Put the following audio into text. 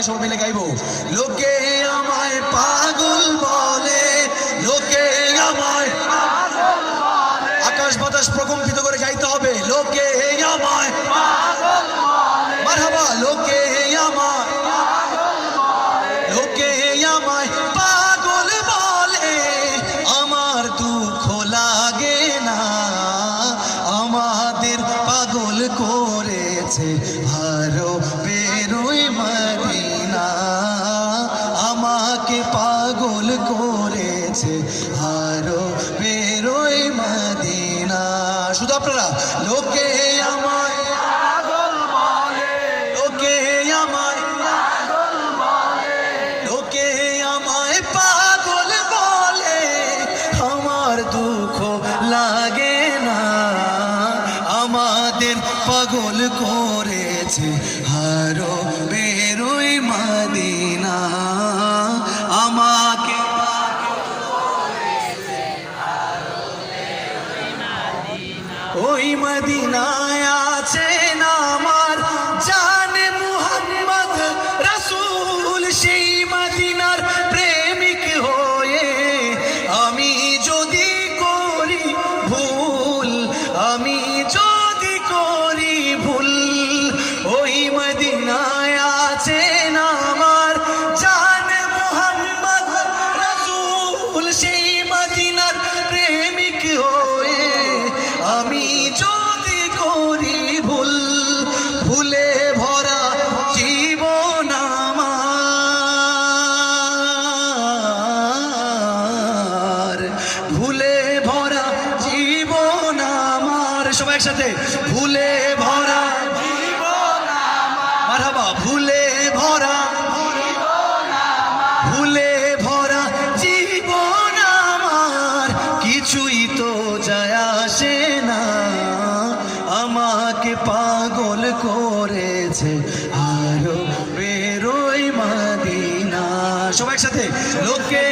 সবাই মিলে গাইবো। লোকে আমায় পাগল বলে, লোকে আমায় পাগল বলে, আকাশ বাতাস প্রকম্পিত করে গাইতে হবে। লোকে আমায় পাগল বলে, মারহাবা। লোকে আমায় পাগল বলে, লোকে আমায় পাগল বলে, আমার দুঃখ লাগে না, আমাদের পাগল করেছে ভারতের ওই মদিনা, আমাকে পাগল করেছে ভারতের ওই মদিনা। শুধু আপনারা লোকে আমায় পাগল বলে, লোকে আমায় পাগল বলে, লোকে আমায় পাগল বলে, আমার দুঃখ লাগে না, আমাদের পাগল করেছে হারো বেরোই মদিনা, আমাকে ওই মদিনায় আছেন আমার জানে মুহাম্মদ রাসূল, সেই মদিনার প্রেমিক হয়ে আমি যদি করি ভুল, আমি যদি করি ভুল, ওই মদিনায় আছেন আমার জানে মুহাম্মদ রাসূল, সেই মদিনার প্রেমিক হয়ে আমি যদি করি ভুল, ভুলে ভরা জীবন আমার, ভুলে ভরা জীবন আমার, সবাই একসাথে ভুলে ভরা জীবন আমার, মারহাবা। ভুলে ভরা জীবন আমার, ভুলে ভরা জীবন আমার, কিছুই তো যায় আসে না, আমাকে পাগল করেছে আরো বেরোই মদিনা। সবাই একসাথে লোকে